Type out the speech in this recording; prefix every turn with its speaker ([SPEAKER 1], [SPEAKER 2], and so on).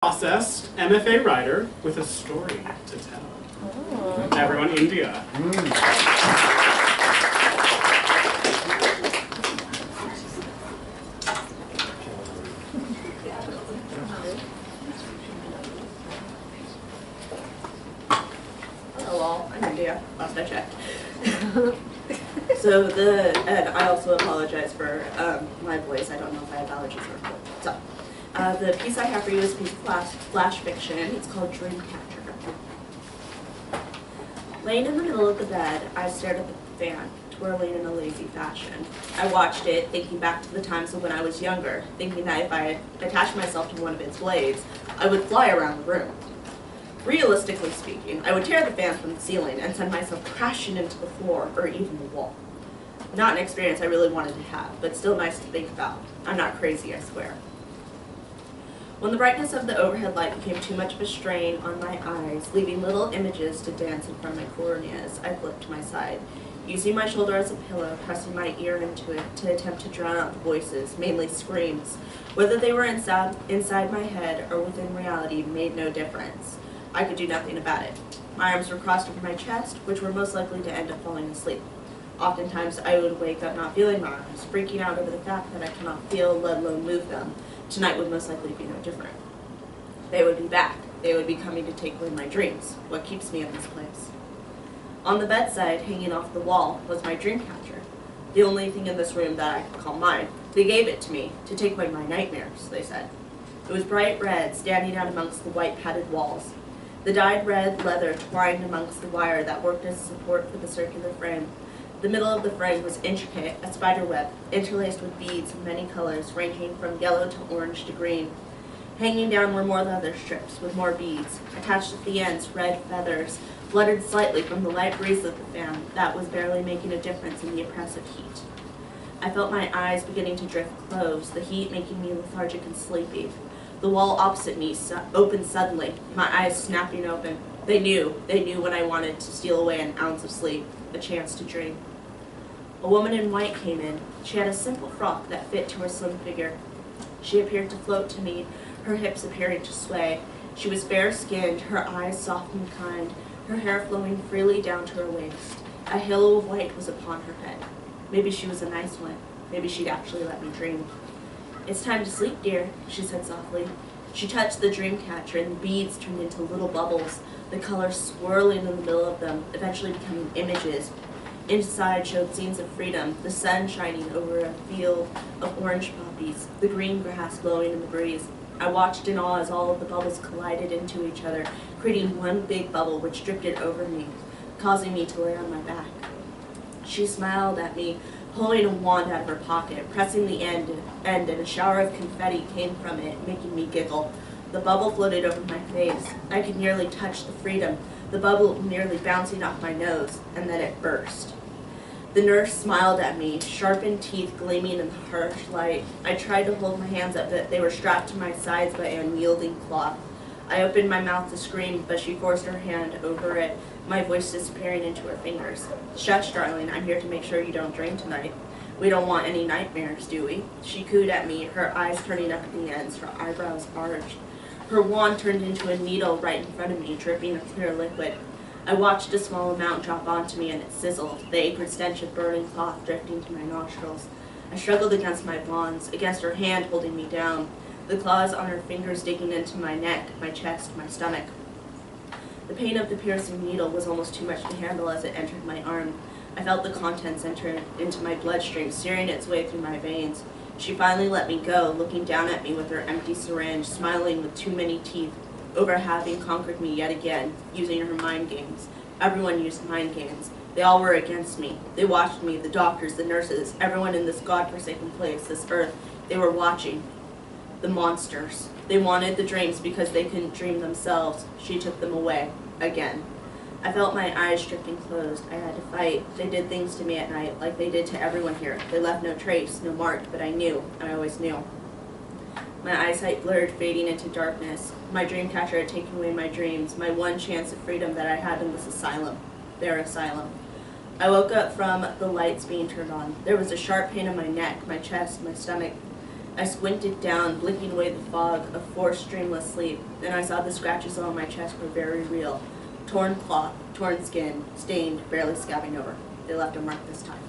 [SPEAKER 1] processed MFA writer with a story to tell.
[SPEAKER 2] Oh.
[SPEAKER 1] Everyone, India.
[SPEAKER 2] Hello all, I'm India, last I checked. And I also apologize for my voice. I don't know if I have allergies or what. So, the piece I have for you is a piece of flash fiction. It's called Dreamcatcher. Laying in the middle of the bed, I stared at the fan, twirling in a lazy fashion. I watched it, thinking back to the times of when I was younger, thinking that if I had attached myself to one of its blades, I would fly around the room. Realistically speaking, I would tear the fan from the ceiling and send myself crashing into the floor or even the wall. Not an experience I really wanted to have, but still nice to think about. I'm not crazy, I swear. When the brightness of the overhead light became too much of a strain on my eyes, leaving little images to dance in front of my corneas, I flipped to my side, using my shoulder as a pillow, pressing my ear into it to attempt to drown out the voices, mainly screams. Whether they were inside my head or within reality made no difference. I could do nothing about it. My arms were crossed over my chest, which were most likely to end up falling asleep. Oftentimes I would wake up not feeling my arms, freaking out over the fact that I cannot feel, let alone move them. Tonight would most likely be no different. They would be back. They would be coming to take away my dreams. What keeps me in this place? On the bedside, hanging off the wall, was my dream catcher. The only thing in this room that I could call mine. They gave it to me to take away my nightmares, they said. It was bright red, standing out amongst the white padded walls. The dyed red leather twined amongst the wire that worked as support for the circular frame. The middle of the frame was intricate, a spider web, interlaced with beads of many colors, ranging from yellow to orange to green. Hanging down were more leather strips with more beads. Attached at the ends, red feathers, fluttered slightly from the light breeze of the fan that was barely making a difference in the oppressive heat. I felt my eyes beginning to drift closed, the heat making me lethargic and sleepy. The wall opposite me opened suddenly, my eyes snapping open. They knew when I wanted to steal away an ounce of sleep, a chance to dream. A woman in white came in. She had a simple frock that fit to her slim figure. She appeared to float to me, her hips appearing to sway. She was fair-skinned, her eyes soft and kind, her hair flowing freely down to her waist. A halo of white was upon her head. Maybe she was a nice one. Maybe she'd actually let me dream. "It's time to sleep, dear," she said softly. She touched the dream catcher, and the beads turned into little bubbles, the colors swirling in the middle of them, eventually becoming images. Inside showed scenes of freedom, the sun shining over a field of orange poppies, the green grass blowing in the breeze. I watched in awe as all of the bubbles collided into each other, creating one big bubble which drifted over me, causing me to lay on my back. She smiled at me, pulling a wand out of her pocket, pressing the end, and a shower of confetti came from it, making me giggle. The bubble floated over my face. I could nearly touch the freedom, the bubble nearly bouncing off my nose, and then it burst. The nurse smiled at me, sharpened teeth gleaming in the harsh light. I tried to hold my hands up, but they were strapped to my sides by an unyielding cloth. I opened my mouth to scream, but she forced her hand over it, my voice disappearing into her fingers. "Shush, darling, I'm here to make sure you don't dream tonight. We don't want any nightmares, do we?" She cooed at me, her eyes turning up at the ends, her eyebrows arched. Her wand turned into a needle right in front of me, dripping a clear liquid. I watched a small amount drop onto me and it sizzled, the acrid stench of burning cloth drifting to my nostrils. I struggled against my bonds, against her hand holding me down, the claws on her fingers digging into my neck, my chest, my stomach. The pain of the piercing needle was almost too much to handle as it entered my arm. I felt the contents enter into my bloodstream, searing its way through my veins. She finally let me go, looking down at me with her empty syringe, smiling with too many teeth, over having conquered me yet again, using her mind games. Everyone used mind games. They all were against me. They watched me, the doctors, the nurses, everyone in this godforsaken place, this earth. They were watching. The monsters. They wanted the dreams because they couldn't dream themselves. She took them away. Again. I felt my eyes drifting closed. I had to fight. They did things to me at night, like they did to everyone here. They left no trace, no mark, but I knew. I always knew. My eyesight blurred, fading into darkness. My dream catcher had taken away my dreams, my one chance of freedom that I had in this asylum. Their asylum. I woke up from the lights being turned on. There was a sharp pain in my neck, my chest, my stomach. I squinted down, blinking away the fog of forced dreamless sleep, and I saw the scratches on my chest were very real. Torn cloth, torn skin, stained, barely scabbing over. They left a mark this time.